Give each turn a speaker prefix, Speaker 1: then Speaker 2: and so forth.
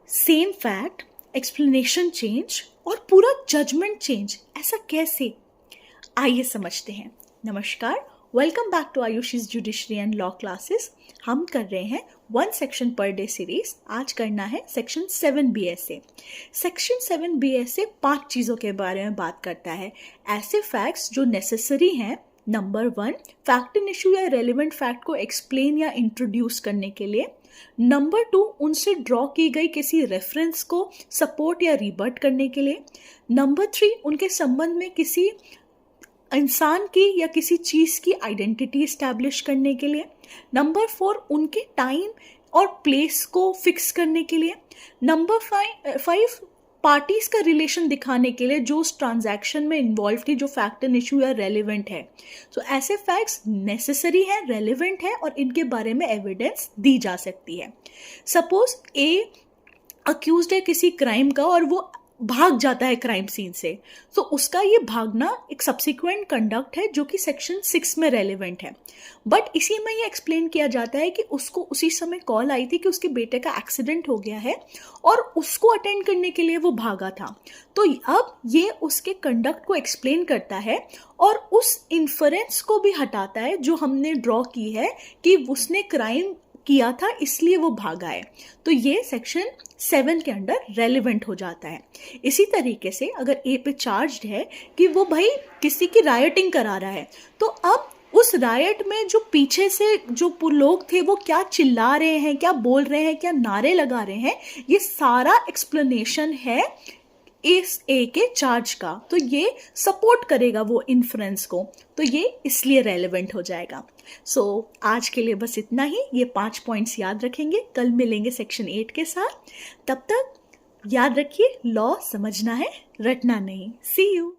Speaker 1: Same fact, explanation change और पूरा judgement change, ऐसा कैसे? आइए समझते हैं। नमस्कार, welcome back to Ayushi's judiciary and law classes. हम कर रहे हैं 1 सेक्शन पर डे सीरीज। आज करना है सेक्शन 7 BSA। सेक्शन 7 BSA 5 चीज़ों के बारे में बात करता है, ऐसे फैक्ट्स जो नेसेसरी हैं। नंबर 1, फैक्ट इन इशू या रेलिवेंट फैक्ट को एक्सप्लेन या इंट्रोड्यूस करने के लिए। नंबर 2, उनसे ड्रॉ की गई किसी रेफरेंस को सपोर्ट या रिबट करने के लिए। नंबर 3, उनके संबंध में किसी इंसान की या किसी चीज़ की आइडेंटिटी इस्टेब्लिश करने के लिए। नंबर 4, उनके टाइम और प्लेस को फिक्स करने के लिए। नंबर 5, पार्टीज का रिलेशन दिखाने के लिए जो उस ट्रांजैक्शन में इन्वॉल्व थी, जो फैक्ट एंड इशू या रेलिवेंट है। तो ऐसे फैक्ट्स नेसेसरी है, रेलिवेंट है और इनके बारे में एविडेंस दी जा सकती है। सपोज ए अक्यूज्ड है किसी क्राइम का और वो भाग जाता है क्राइम सीन से, तो उसका ये भागना एक सब्सिक्वेंट कंडक्ट है जो कि सेक्शन 6 में रेलिवेंट है। बट इसी में ये एक्सप्लेन किया जाता है कि उसको उसी समय कॉल आई थी कि उसके बेटे का एक्सीडेंट हो गया है और उसको अटेंड करने के लिए वो भागा था। तो अब ये उसके कंडक्ट को एक्सप्लेन करता है और उस इन्फरेंस को भी हटाता है जो हमने ड्रॉ की है कि उसने क्राइम किया था इसलिए वो भागा है। तो ये सेक्शन 7 के अंडर रेलिवेंट हो जाता है। इसी तरीके से अगर ए पे चार्ज्ड है कि वो भाई किसी की रायटिंग करा रहा है, तो अब उस रायट में जो पीछे से जो लोग थे वो क्या चिल्ला रहे हैं, क्या बोल रहे हैं, क्या नारे लगा रहे हैं, ये सारा एक्सप्लेनेशन है इस ए के चार्ज का। तो ये सपोर्ट करेगा वो इन्फ्रेंस को, तो ये इसलिए रेलेवेंट हो जाएगा। सो आज के लिए बस इतना ही। ये 5 पॉइंट्स याद रखेंगे, कल मिलेंगे सेक्शन 8 के साथ। तब तक याद रखिए, लॉ समझना है, रटना नहीं। सी यू।